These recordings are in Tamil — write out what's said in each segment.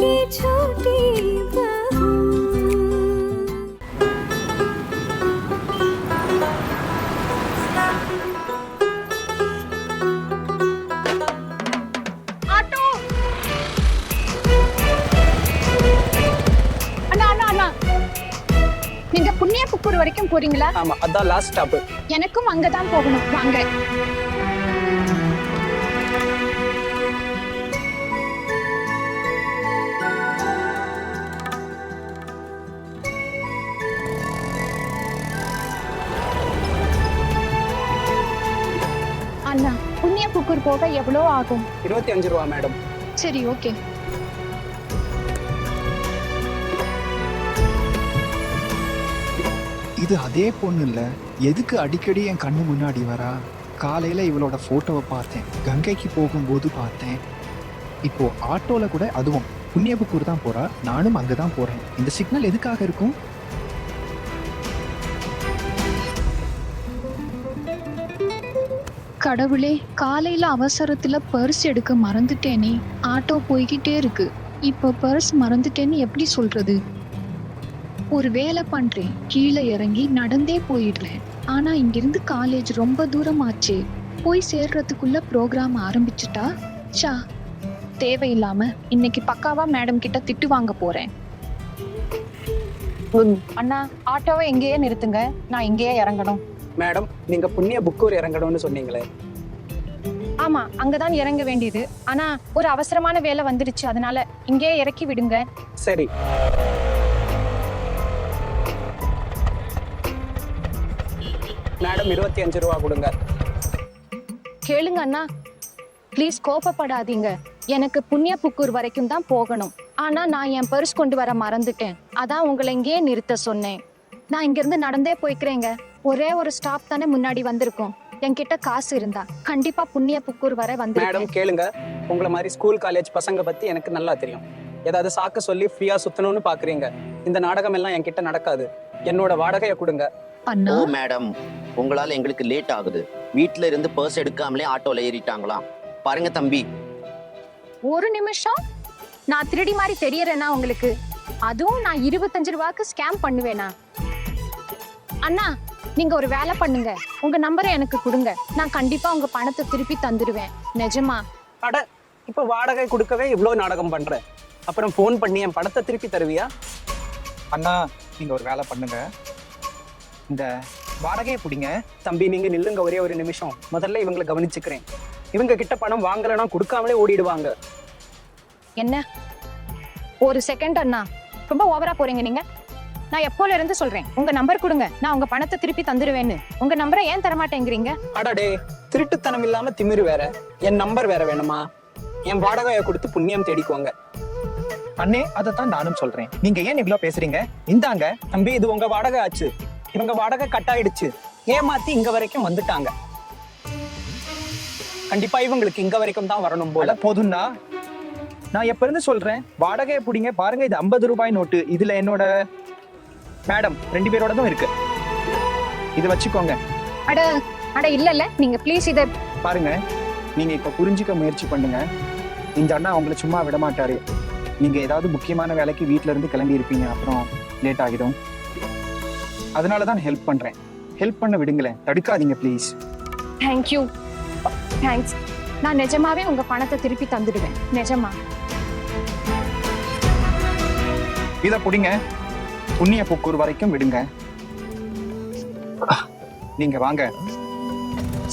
की छोटी बहू। ஆட்டோ அண்ணா அண்ணா அண்ணா, நீங்க புண்ணியபுத்தூர் வரைக்கும் போறீங்களா? ஆமா, அதான் லாஸ்ட் ஸ்டாப். எனக்கும் அங்கதான் போகணும், வாங்க. அண்ணா, புண்ணியபுத்தூர் போக எவ்வளோ ஆகும்? 25 ரூபா மேடம். சரி, ஓகே. இது அதே பொண்ணு இல்ல, எதுக்கு அடிக்கடி என் கண்ணு முன்னாடி வரா? காலையில இவளோட போட்டோவை பார்த்தேன், கங்கைக்கு போகும்போது பார்த்தேன், இப்போ ஆட்டோல கூட, அதுவும் புண்ணியபுத்தூர் தான் போறா, நானும் அங்கதான் போறேன். இந்த சிக்னல் எதுக்காக இருக்கும்? கடவுளே, காலையில அவசரத்துல பர்ஸ் எடுக்க மறந்துட்டேனே. ஆட்டோ போய்கிட்டே இருக்கு, இப்ப பர்ஸ் மறந்துட்டேன்னு எப்படி சொல்றது? ஒரு வேலை பண்றேன், கீழே இறங்கி நடந்தே போயிடுறேன். ஆனா இங்கிருந்து காலேஜ் ரொம்ப தூரம் ஆச்சே. போய் சேர்றதுக்குள்ள ப்ரோக்ராம் ஆரம்பிச்சுட்டா. சா, தேவையில்லாம இன்னைக்கு பக்காவா மேடம் கிட்ட திட்டு வாங்க போறேன். அண்ணா, ஆட்டோவை எங்கேயே நிறுத்துங்க, நான் இங்கேயே இறங்கணும். மேடம், நீங்க புண்ணியபுத்தூர் இறங்கணும்னு சொன்னீங்களே. ஆமா, அங்கதான் இறங்க வேண்டியது. ஆனா ஒரு அவசரமான வேலை வந்துடுச்சு, அதனால இங்கேயே இறக்கி விடுங்க. சரி. மேடம், 25 ரூபா கொடுங்க. கேளுங்க அண்ணா, ப்ளீஸ் கோபப்படாதீங்க. எனக்கு புண்ணியபுத்தூர் வரைக்கும் தான் போகணும். ஆனா நான் என் பர்ஸ் கொண்டு வர மறந்துட்டேன், அதான் உங்களை இங்கேயே நிறுத்த சொன்னேன். நான் இங்கிருந்து நடந்தே போய்க்கிறேங்க. ஒரே ஒரு ஸ்டாப் தானே முன்னாடி வந்திருக்கோம். என்கிட்ட காசு இருந்தா கண்டிப்பா புண்ணியபுத்தூர் வரை வந்து. மேடம் கேளுங்க, உங்களை மாதிரி ஸ்கூல் காலேஜ் பசங்க பத்தி எனக்கு நல்லா தெரியும். ஏதாவது சாக்கு சொல்லி ஃப்ரீயா சுத்தணும்னு பாக்குறீங்க. இந்த நாடகம் எல்லாம் என்கிட்ட நடக்காது. என்னோட வாடகையை கொடுங்க. அண்ணா, ஓ மேடம், உங்களால எங்களுக்கு லேட் ஆகுது. வீட்ல இருந்து பர்ஸ் எடுக்காமலே ஆட்டோல ஏறிட்டாங்களாம். பாருங்க தம்பி. ஒரு நிமிஷம், நான் திருடி மாதிரி தெரியறேனா உங்களுக்கு? அதுவும் நான் 25 ரூபாய்க்கு ஸ்கேம் பண்ணுவேனா? அண்ணா, நீங்க ஒரு வேலை பண்ணுங்க, உங்க நம்பரை எனக்கு கொடுங்க. நான் கண்டிப்பா உங்க பணத்தை திருப்பி தந்துடுவேன், நிஜமா. அட, இப்ப வாடகை கொடுக்கவே இவ்வளவு நாடகம் பண்ற, அப்புறம் போன் பண்ணி என் பணத்தை திருப்பி தருவியா? அண்ணா, நீங்க ஒரு வேலை பண்ணுங்க, இந்த வாடகையை பிடிங்க. தம்பி, நீங்க நில்லுங்க ஒரே ஒரு நிமிஷம். முதல்ல இவங்களை கவனிச்சுக்கிறேன். இவங்க கிட்ட பணம் வாங்கலன்னா கொடுக்காமலே ஓடிடுவாங்க. என்ன ஒரு செகண்ட் அண்ணா, ரொம்ப ஓவரா போறீங்க நீங்க. நான் எப்போல இருந்து சொல்றேன், உங்க நம்பர் கொடுங்க, நான் உங்க பணத்தை திருப்பி தந்துடுவேன்னு. உங்க நம்பரை ஏன் தரமாட்டேங்கிறீங்க? அடடே, திருட்டுத்தனம் இல்லாம திமிரு வேற, என் நம்பர் வேற வேணுமா? என் வாடகையை கொடுத்து புண்ணியம் தேடிக்குவாங்க. அண்ணே, அதைத்தான் நானும் சொல்றேன். நீங்க ஏன் இவ்வளவு பேசுறீங்க? இந்தாங்க. தம்பி, இது உங்க வாடகை ஆச்சு. இவங்க வாடகை கட் ஆயிடுச்சு, ஏமாத்தி இங்க வரைக்கும் வந்துட்டாங்க. கண்டிப்பா இவங்களுக்கு இங்க வரைக்கும் தான் வரணும் போல. போதும்னா, நான் எப்ப இருந்து சொல்றேன், வாடகையை பிடிங்க. பாருங்க, இது 50 ரூபாய் நோட்டு. இதுல என்னோட மேடம் 2 பேரோடதும் இருக்கு. இது வச்சுக்கோங்க. அட அட, இல்ல நீங்க ப்ளீஸ் இத பாருங்க, நீங்க இப்ப புரிஞ்சுக்க முயற்சி பண்ணுங்க. இந்த அண்ணா அவங்களை சும்மா விட மாட்டாரு. நீங்க ஏதாவது முக்கியமான வேலைக்கு வீட்டுல இருந்து கிளம்பி இருப்பீங்க, அப்புறம் லேட் ஆகிடும். அதனாலதான் ஹெல்ப் பண்றேன். ஹெல்ப் பண்ண விடுங்களேன், தடுக்காதீங்க ப்ளீஸ். Thank you, thanks. நான் நிஜமாவே உங்க பணத்தை திருப்பி தந்துடுவேன், நிஜமா. இத புடிங்க, புண்ணியபுத்தூர் வரைக்கும் விடுங்க. நீங்க வாங்க.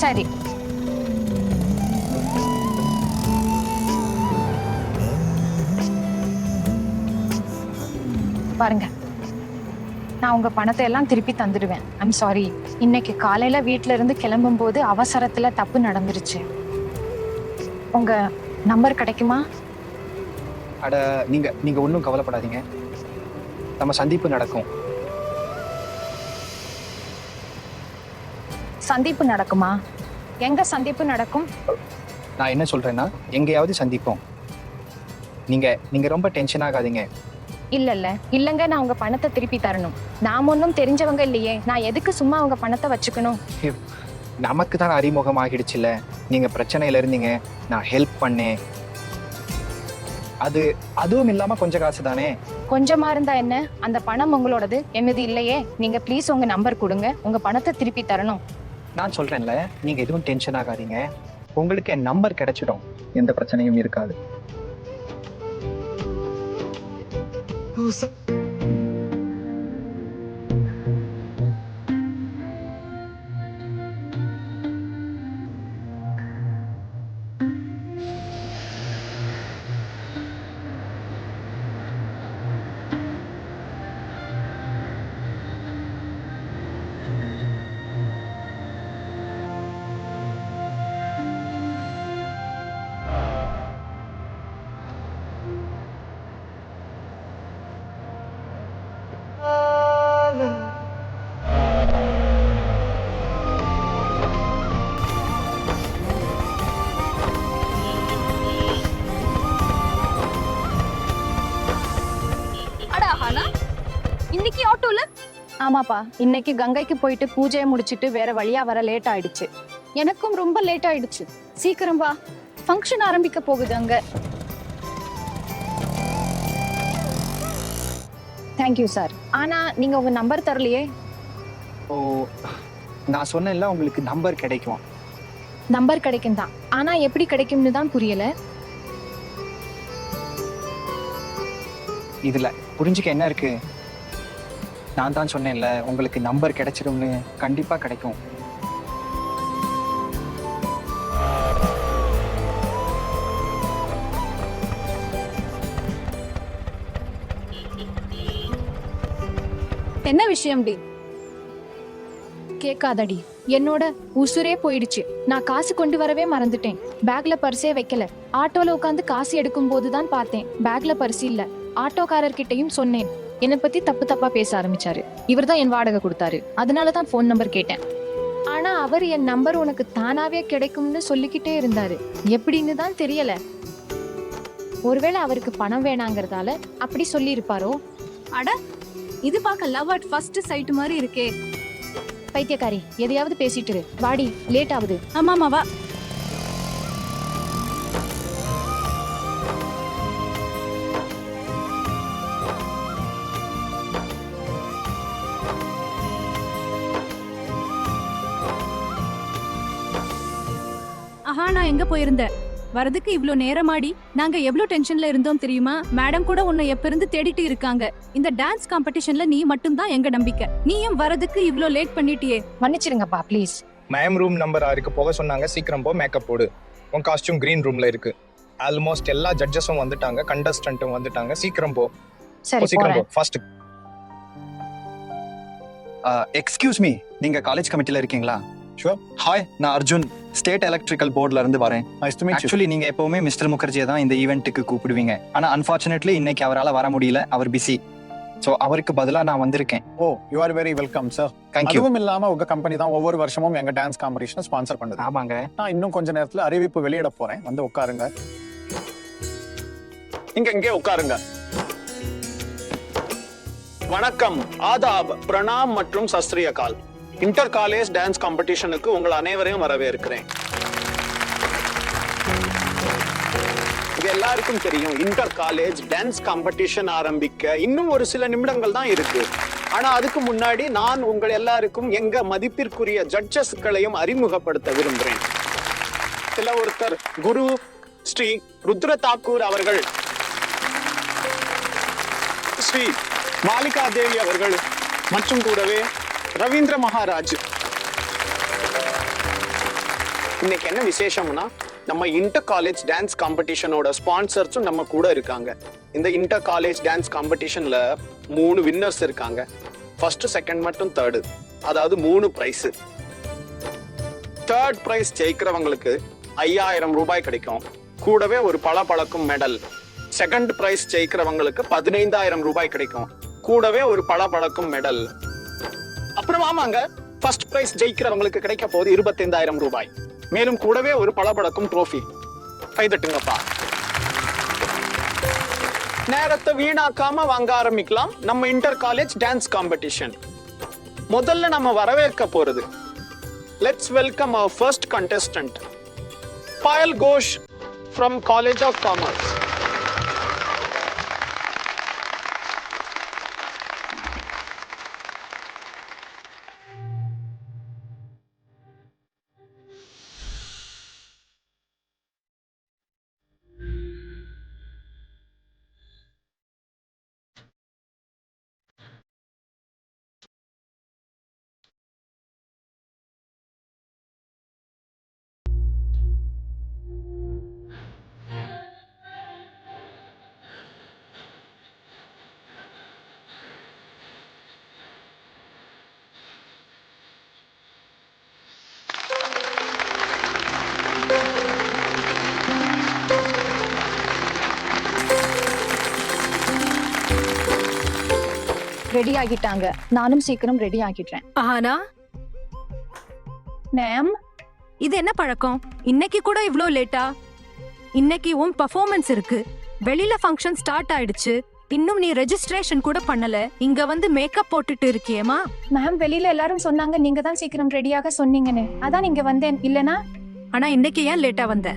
சரி. பாருங்க, நான் உங்க பணத்தை எல்லாம் திருப்பி தந்துடுவேன். ஐம் சாரி, இன்னைக்கு காலையில வீட்ல இருந்து கிளம்பும் போது அவசரத்துல தப்பு நடந்துருச்சு. உங்க நம்பர் கிடைக்குமா? அட, நீங்க ஒன்றும் கவலைப்படாதீங்க, நம்ம சந்திப்பு நடக்கும். சந்திப்பு நடக்குமா? எங்க சந்திப்பு நடக்கும்? நான் என்ன சொல்றேன்னா, எங்கேயாவது சந்திப்போம். நீங்க ரொம்ப டென்ஷன் ஆகாதீங்க. இல்லங்க, நான் உங்க பணத்தை திருப்பி தரணும். நாம் ஒன்றும் தெரிஞ்சவங்க இல்லையே, நான் எதுக்கு சும்மா உங்க பணத்தை வச்சுக்கணும்? நமக்கு தான் அறிமுகம் ஆகிடுச்சுல, நீங்க பிரச்சனையில இருந்தீங்க, நான் ஹெல்ப் பண்ணேன். அதுவும் இல்லாம கொஞ்சம் காசு தானே. கொஞ்சமா இருந்தா என்ன, அந்த பணம் உங்களோடது, என்னது இல்லையே. நீங்க ப்ளீஸ் உங்க நம்பர் கொடுங்க, உங்க பணத்தை திருப்பி தரணும். நான் சொல்றேன்ல, நீங்க எதுவும் டென்ஷன் ஆகாதீங்க. உங்களுக்கு என் நம்பர் கிடைச்சிடும், எந்த பிரச்சனையும் இருக்காது. இன்னைக்கு ஆட்டோல? ஆமாப்பா, இன்னைக்கு கங்கைக்கு போயிட்டு பூஜையை முடிச்சிட்டு வேற வழியா வர லேட் ஆயிடுச்சு. எனக்கும் ரொம்ப லேட் ஆயிடுச்சு. சீக்கிரம் வா, ஃபங்க்ஷன் ஆரம்பிக்க போகுது அங்க. Thank you sir. ஆனா நீங்க உங்க நம்பர் தரலையே. ஓ, நான் சொன்னேன்ல உங்களுக்கு நம்பர் கிடைக்கும். நம்பர் கிடைக்கும் தான், ஆனா எப்படி கிடைக்கும்னு தான் புரியல. இதுல புரிஞ்சுக்க என்ன இருக்கு? நான் தான் சொன்னேன்ல உங்களுக்கு நம்பர் கிடைச்சிடும்னு. கண்டிப்பா கிடைக்கும். என்ன விஷயம் டி? கேட்காதடி, என்னோட உசுரே போயிடுச்சு. நான் காசு கொண்டு வரவே மறந்துட்டேன். பேக்ல பர்ஸே வைக்கல. ஆட்டோல உட்காந்து காசு எடுக்கும் போதுதான் பார்த்தேன் பேக்ல பர்ஸ் இல்ல. ஆட்டோக்காரர்கிட்டையும் சொன்னேன். என்னை பத்தி தப்பு தப்பா பேச ஆரம்பிச்சாரு. இவர் தான் என் வாடகை கொடுத்தாரு, அதனாலதான் போன் நம்பர் கேட்டேன். ஆனா அவர் என் நம்பர் உனக்கு தானாவே கிடைக்கும்னு சொல்லிக்கிட்டே இருந்தாரு. எப்படின்னு தான் தெரியல. ஒருவேளை அவருக்கு பணம் வேணாங்கிறதால அப்படி சொல்லி இருப்பாரோ. அட, இது பார்க்க லவ் அட் ஃபர்ஸ்ட் சைட் மாதிரி இருக்கே. பைத்தியக்காரி, எதையாவது பேசிட்டு இரு. வாடி, லேட் ஆகுது. ஆமாமா, வா. ஆஹா, நான் எங்க போயிருந்தேன்? வரதுக்கு இவ்ளோ நேரமாடி? நாங்க எவ்வளவு டென்ஷன்ல இருந்தோம் தெரியுமா? மேடம் கூட உன்னை எப்ப இருந்து தேடிட்டு இருக்காங்க. இந்த டான்ஸ் காம்படிஷன்ல நீ மட்டும் தான் எங்க நம்பிக்கை. நீயும் வரதுக்கு இவ்ளோ லேட் பண்ணிட்டியே. மன்னிச்சிருங்கப்பா ப்ளீஸ். மேம் ரூம் நம்பர் 6க்கு போக சொன்னாங்க. சீக்கிரம் போ, மேக்கப் போடு. உன் காஸ்டியூம் கிரீன் ரூம்ல இருக்கு. ஆல்மோஸ்ட் எல்லா ஜட்ஜஸும் வந்துட்டாங்க, கண்டஸ்டன்ட்டும் வந்துட்டாங்க. சீக்கிரம் போ. சரி, சீக்கிரம் போ ஃபாஸ்ட். எக்ஸ்கியூஸ் மீ, நீங்க காலேஜ் கமிட்டில இருக்கீங்களா? ஷூர். ஹாய், நான் அர்ஜுன், ஸ்டேட் எலக்ட்ரிக்கல் போர்ட்ல இருந்து வரேன். Nice to meet you. Actually நீங்க எப்பவுமே மிஸ்டர் முகர்ஜியை தான் இந்த ஈவெண்ட்டுக்கு கூப்பிடுவீங்க. ஆனா அன்பார்ச்சுனேட்லி இன்னைக்கு அவரால் வர முடியல, அவர் பிஸி. ஸோ அவருக்கு பதிலா நான் வந்திருக்கேன். ஓ, you are very welcome sir. Thank you. அதுவும் இல்லாம உங்க கம்பெனி தான் ஒவ்வொரு வருஷமும் எங்க டான்ஸ் காம்படிஷனை ஸ்பான்சர் பண்ணுது. ஆமாங்க. நான் இன்னும் கொஞ்ச நேரத்துல அறிவிப்பு வெளியிட போறேன். வந்து உட்காருங்க. இங்கே உட்காருங்க. வணக்கம், ஆதாப், பிரணாம் மற்றும் சஸ்திரியகால். இன்டர் காலேஜ் டான்ஸ் காம்படிஷனுக்கு உங்கள் அனைவரையும் வரவேற்கிறேன். இது எல்லாருக்கும் தெரியும், இன்டர் காலேஜ் டான்ஸ் காம்படிஷன் ஆரம்பிக்க இன்னும் ஒரு சில நிமிடங்கள் தான் இருக்கு. ஆனா அதுக்கு முன்னாடி நான் உங்கள் எல்லாருக்கும் எங்க மதிப்பிற்குரிய ஜட்ஜஸ்களையும் அறிமுகப்படுத்த விரும்புகிறேன். இதுல ஒருத்தர் குரு ஸ்ரீ ருத்ர தாக்கூர் அவர்கள், ஸ்ரீ மாலிகா தேவி அவர்கள் மற்றும் கூடவே ரவீந்திர மகாராஜ். இன்னைக்கு என்ன விசேஷம்னா, நம்ம இன்டர் காலேஜ் டான்ஸ் காம்படிஷனோட ஸ்பான்சர்ஸும் நம்ம கூட இருக்காங்க. இந்த இன்டர் காலேஜ் டான்ஸ் காம்படிஷன்ல 3 வின்னர்ஸ் இருக்காங்க. ஃபர்ஸ்ட், செகண்ட் மற்றும் தேர்டு, அதாவது 3 பிரைஸ். தேர்ட் பிரைஸ் ஜெயிக்கிறவங்களுக்கு 5000 ரூபாய் கிடைக்கும், கூடவே ஒரு பளபளக்கும் மெடல். செகண்ட் பிரைஸ் ஜெயிக்கிறவங்களுக்கு 15000 ரூபாய் கிடைக்கும், கூடவே ஒரு பளபளக்கும் மெடல். அப்புறம் ஆமாங்க, ஃபர்ஸ்ட் பிரைஸ் ஜெயிக்கிறவங்களுக்கு கிடைக்க போது 25000 ரூபாய், மேலும் கூடவே ஒரு பளபளக்கும் ட்ரோஃபி. கைதட்டுங்கப்பா. நேரத்தை வீணாக்காம வாங்க ஆரம்பிக்கலாம் நம்ம இன்டர் காலேஜ் டான்ஸ் காம்படிஷன். முதல்ல நம்ம வரவேற்க போறது, let's welcome our first contestant, Payal Ghosh from college of commerce. Ready ஆகிட்டாங்க. நானும் சீக்கிரம் ரெடி ஆகிடுறேன். ஆனா மேம், இது என்ன பழக்கம்? இன்னைக்கு கூட இவ்ளோ லேட்டா? இன்னைக்கு உன் பர்ஃபார்மன்ஸ் இருக்கு, வெளியில ஃபங்க்ஷன் ஸ்டார்ட் ஆயிடுச்சு, இன்னும் நீ ரெஜிஸ்ட்ரேஷன் கூட பண்ணல, இங்க வந்து மேக்கப் போட்டுட்டு இருக்கியேமா? மேம் வெளியில எல்லாரும் சொன்னாங்க நீங்க தான் சீக்கிரம் ரெடியாக சொன்னீங்கன்னு, அதான் இங்க வந்தேன். இல்லனா ஆனா இன்னைக்கு ஏன் லேட்டா வந்த?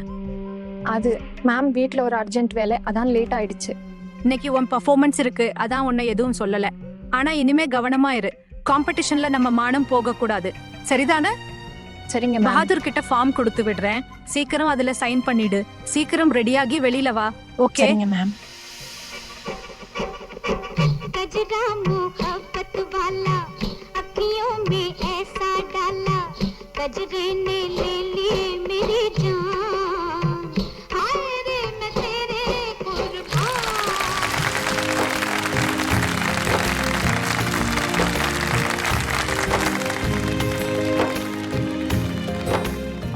அது மேம் வீட்ல ஒரு அர்ஜென்ட் வேலை, அதான் லேட் ஆயிடுச்சு. இன்னைக்கு உன் பர்ஃபார்மன்ஸ் இருக்கு, அதான் உன்னை எதுவும் சொல்லல. ஆனா இனிமே கவனமா இரு, காம்படிஷன்ல நம்ம மானம் போக கூடாது, சரிதானே? சரிங்க மேம். பஹாதுர் கிட்ட ஃபார்ம் கொடுத்து விடுறேன், சீக்கிரம் அதுல சைன் பண்ணிடு. சீக்கிரம் ரெடியாகி வெளியில வா. ஓகே? சரிங்க மேம். गजरा मोहब्बत वाला अखियों में ऐसा डाला, गजरे ने ले ली मेरी जान, हाय रे मैं तेरे कुर्बान.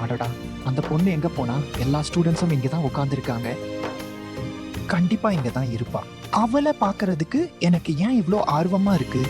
அடடா, அந்த பொண்ணு எங்க போனா? எல்லா ஸ்டூடெண்ட்ஸும் இங்க தான் உட்கார்ந்துருக்காங்க. கண்டிப்பா இங்க தான் இருப்பா. அவளை பார்க்கிறதுக்கு எனக்கு ஏன் இவ்வளோ ஆர்வமா இருக்கு?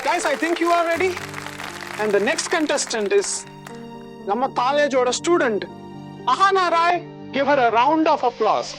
Guys, I think you are ready. And the next contestant is நம்ம காலேஜோட student Ahana Roy. Give her a round of applause.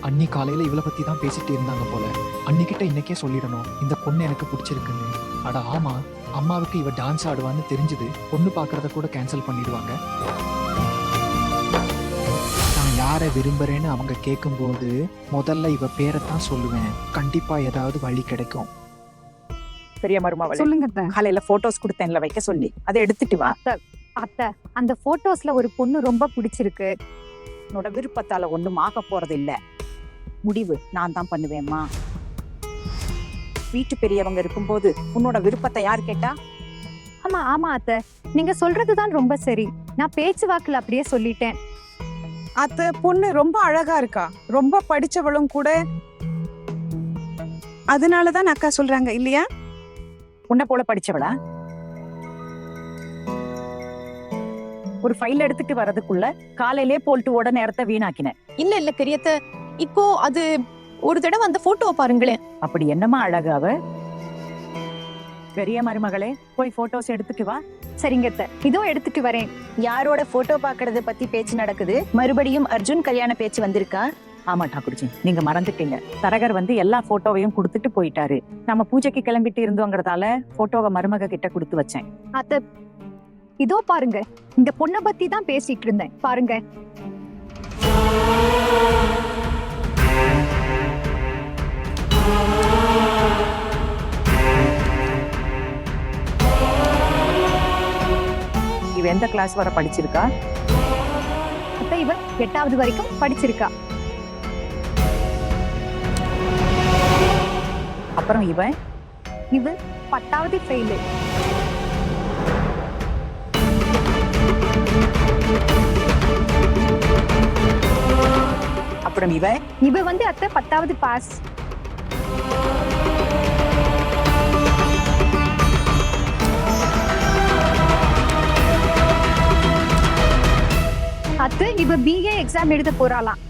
அன்னி காலையில இவளை பத்தி தான் பேசிட்டு இருந்தாங்க போல. அன்னிக்கிட்ட இன்னைக்கே சொல்லிடணும் இந்த பொண்ணு எனக்கு பிடிச்சிருக்குன்னு. அட ஆமா, அம்மாவுக்கு இவ டான்ஸ் ஆடுவான்னு தெரிஞ்சது பொண்ணு பார்க்கறத கூட கேன்சல் பண்ணிடுவாங்க. நான் யாரை விரும்புறேன்னு அவங்க கேட்கும்போது முதல்ல இவ பேரைத்தான் சொல்லுவேன். கண்டிப்பா ஏதாவது வழி கிடைக்கும். பெரிய மருமவளே, சொல்லுங்க அத்தை. காலையில போட்டோஸ் கொடுத்தேன்ல வைக்க சொல்லி, அதை எடுத்துட்டு வா. அத்தை, அந்த போட்டோஸ்ல ஒரு பொண்ணு ரொம்ப பிடிச்சிருக்கு. உன்னோட விருப்பத்தால ஒண்ணும் ஆக போறது இல்ல. முடிவு நான் தான் பண்ணுவேம்மா. வீட்டு பெரியவங்க இருக்கும்போது உன்னோட விருப்பத்தை யார் கேட்டா? ஆமா ஆமா அத்தை, நீங்க சொல்றதுதான் ரொம்ப சரி. நான் பேச்சு வாக்குல அப்படியே சொல்லிட்டேன். அத்த பொண்ணு ரொம்ப அழகா இருக்கா, ரொம்ப படிச்சவளும் கூட. அதனாலதான் அக்கா சொல்றாங்க இல்லையா? உன்னை போல படிச்சவளா? ஒரு ஃபைல் எடுத்துட்டு வர்றதுக்குள்ள காலையிலே போல்ட்டு ஓட நேரத்தை வீணாக்கினேன். இல்ல பெரியத்த, இப்போ அது ஒரு தடவை அந்த போட்டோவை பாருங்களேன். அப்படி என்னமா அழகு அவ. பெரிய மருமகளே, போய் போட்டோஸ் எடுத்துட்டு வா. சரிங்க அத்தை, இதோ எடுத்துட்டு வரேன். யாரோட போட்டோ பாக்குறத பத்தி பேச்சு நடக்குது? மறுபடியும் அர்ஜுன் கல்யாண பேச்சு வந்திருக்கா? ஆமா டாக்குர்ஜி, நீங்க மறந்துட்டீங்க. தரகர் வந்து எல்லா போட்டோவையும் கொடுத்துட்டு போயிட்டாரு. நம்ம பூஜைக்கு கிளம்பிட்டு இருந்தோங்கிறதால போட்டோவை மருமக கிட்ட கொடுத்து வச்சேன். அத்தை, இதோ பாருங்க, இந்த பொண்ணை பத்தி தான் பேசிட்டு இருந்தேன். பாருங்க. இவ எந்த கிளாஸ் வர படிச்சிருக்கா? அத்தை, இவ 8வது வரைக்கும் படிச்சிருக்கா. அப்புறம் இவ 10வது ஃபெயிலு. அப்புறம் இவ வந்து அத்தை 10வது பாஸ். அத்தை, இவ பிஏ எக்ஸாம் எழுத போறாளாம்.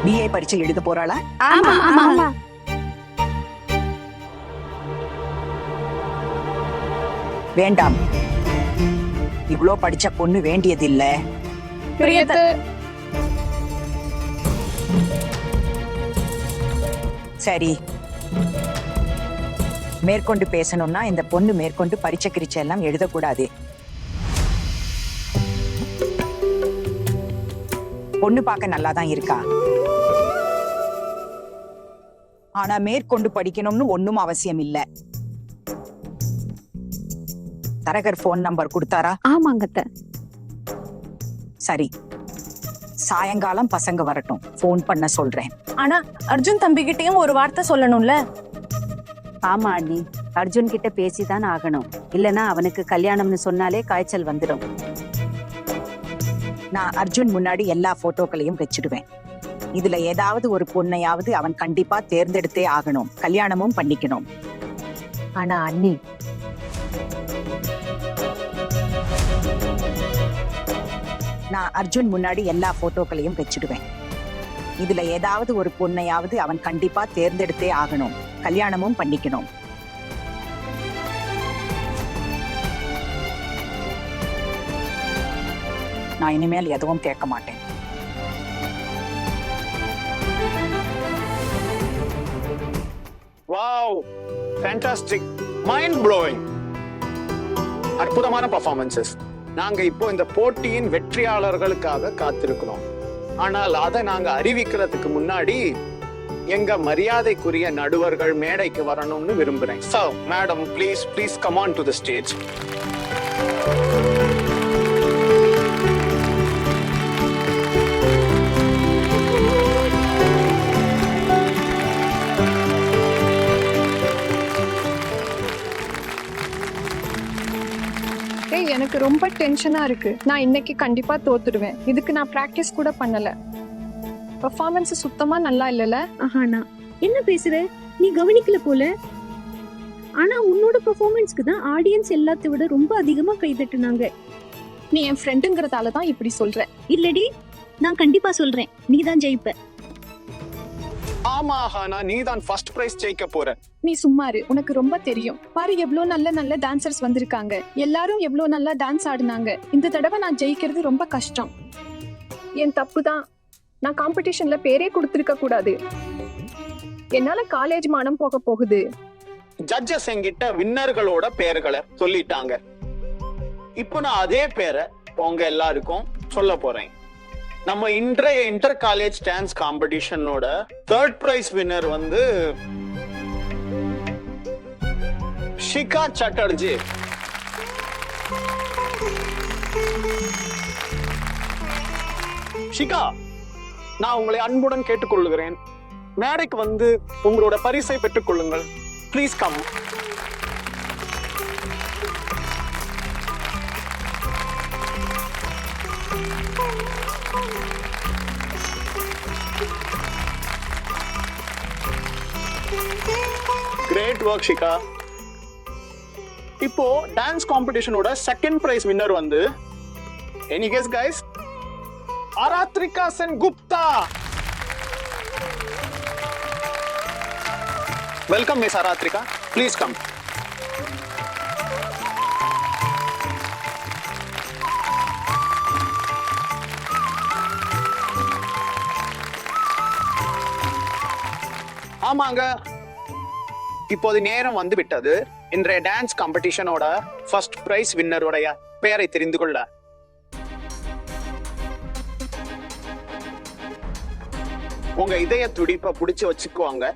பிஏ பரீட்சை எழுத போறாளா? ஆமா ஆமா. வேண்டாம், இவ்ளோ படிச்ச பொண்ணு வேண்டியதில்ல. சரி, மேற்கொண்டு பேசணும்னா இந்த பொண்ணு மேற்கொண்டு பரீட்சை கிரிச்சை எல்லாம் எழுதக்கூடாது. பொண்ணு பார்க்க நல்லாதான் இருக்கா, ஆனா மேற்கொண்டு படிக்கணும்னு ஒண்ணும் அவசியம் இல்ல. தரகர் போன் நம்பர் கொடுத்தாரா? ஆமாங்க அத்தை. சரி, சாயங்காலம் பசங்க வரட்டும், போன் பண்ண சொல்றேன். ஆனா அர்ஜுன் தம்பிகிட்டயும் ஒரு வார்த்தை சொல்லணும்ல. ஆமா அண்ணி, அர்ஜுன் கிட்ட பேசிதான் ஆகணும். இல்லனா அவனுக்கு கல்யாணம்னு சொன்னாலே காய்ச்சல் வந்துடும். நான் அர்ஜுன் முன்னாடி எல்லா போட்டோக்களையும் வச்சிடுவேன். இதுல ஏதாவது ஒரு பொண்ணையாவது அவன் கண்டிப்பா தேர்ந்தெடுத்தே ஆகணும், கல்யாணமும் பண்ணிக்கணும். ஆனா அண்ணி, நான் அர்ஜுன் முன்னாடி எல்லா போட்டோக்களையும் வச்சிடுவேன். இதுல ஏதாவது ஒரு பொண்ணையாவது அவன் கண்டிப்பா தேர்ந்தெடுத்தே ஆகணும், கல்யாணமும் பண்ணிக்கணும். நான் இனிமேல் எதுவும் கேட்க மாட்டேன். வாவ், ஃபேண்டாஸ்டிக், மைண்ட் ப்ளோயிங், அற்புதமான பர்ஃபார்மன்சஸ். நாங்க இப்போ இந்த போட்டியின் வெற்றியாளர்களுக்காக காத்திருக்கிறோம். ஆனால் அதை நாங்க அறிவிக்கிறதுக்கு முன்னாடி எங்க மரியாதைக்குரிய நடுவர்கள் மேடைக்கு வரணும்னு விரும்புறேன். So, madam, please come on to the stage. எனக்கு ரொம்ப டென்ஷனா இருக்கு. நான் இன்னைக்கு கண்டிப்பா தோத்துடுவேன். இதுக்கு நான் பிராக்டிஸ் கூட பண்ணல. பெர்ஃபார்மன்ஸ் சுத்தமா நல்லா இல்லல. ஆஹானா, என்ன பேசுற? நீ கவனிக்கல போல. ஆனா உன்னோட பெர்ஃபார்மன்ஸ்க்கு தான் ஆடியன்ஸ் எல்லாத்தை விட ரொம்ப அதிகமா கைதட்டுனாங்க. நீ என் ஃப்ரெண்டுங்கிறதால தான் இப்படி சொல்ற. இல்லடி, நான் கண்டிப்பா சொல்றேன், நீ தான் ஜெயிப்ப. ஆமா ஹானா, நீ தான் ஃபர்ஸ்ட் பிரைஸ் ஜெயிக்க போற. நீ சும்மாரு, உனக்கு ரொம்ப தெரியும். பாரு, எவ்வளவு நல்ல டான்சர்ஸ் வந்திருக்காங்க. எல்லாரும் எவ்வளவு நல்லா டான்ஸ் ஆடுனாங்க. இந்த தடவை நான் ஜெயிக்கிறது ரொம்ப கஷ்டம். என் தப்பு தான். நான் காம்படிஷன்ல பேரே கொடுத்திருக்க கூடாது. என்னால காலேஜ் மானம் போக போகுது. ஜட்ஜஸ் என்கிட்ட வின்னர்களோட பேர்களை சொல்லிட்டாங்க. இப்போ நான் அதே பேரை உங்க எல்லாருக்கும் சொல்ல போறேன். நம்ம இன்றைய இன்டர் காலேஜ் டான்ஸ் காம்படிஷனோட 3rd பிரைஸ் வின்னர் வந்து ஷிகா சட்டர்ஜி. ஷிகா, நான் உங்களை அன்புடன் கேட்டுக்கொள்கிறேன், மேடைக்கு வந்து உங்களோட பரிசை பெற்றுக் கொள்ளுங்கள். Please come. Great work Shikha. இப்போ டான்ஸ் காம்படிஷனோட செகண்ட் பிரைஸ் வின்னர் வந்து any guess guys? Aratrika Sengupta. Welcome miss Aratrika, please come. ஆமாங்க, இப்போது நேரம் வந்து விட்டது இன்றைய டான்ஸ் காம்படிஷனோட ஃபர்ஸ்ட் பிரைஸ் வின்னருடைய பெயரை தெரிந்து கொள்ள. உங்க இதய துடிப்பை புடிச்சு வச்சுக்குவாங்க.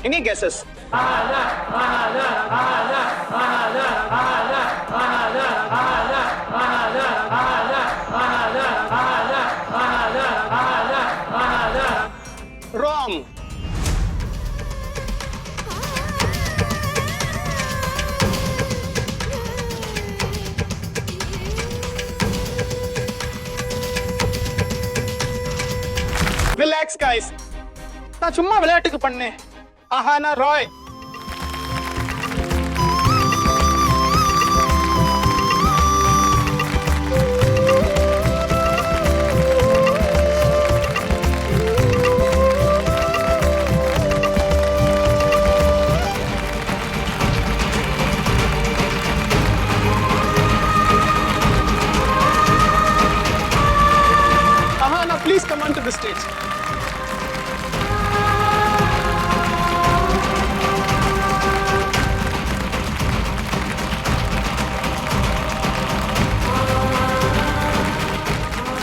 Any guesses? Wrong. Relax guys. நான் சும்மா விளையாட்டுக்கு பண்ணேன். Ahana Rai. Ahana, please come onto the stage.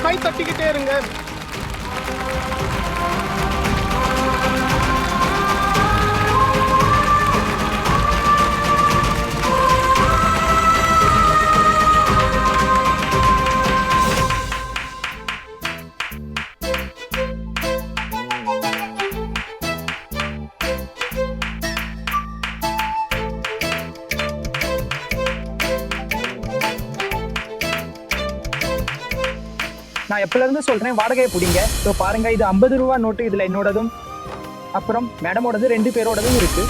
கை தட்டிக்கிட்டே இருங்க. நான் எப்பல இருந்து சொல்றேன் வாடகையை பிடிங்க. ஸோ பாருங்க, இது 50 ரூபா நோட்டு, இதுல என்னோடதும் அப்புறம் மேடமோடது 2 பேரோடதும் இருக்கு.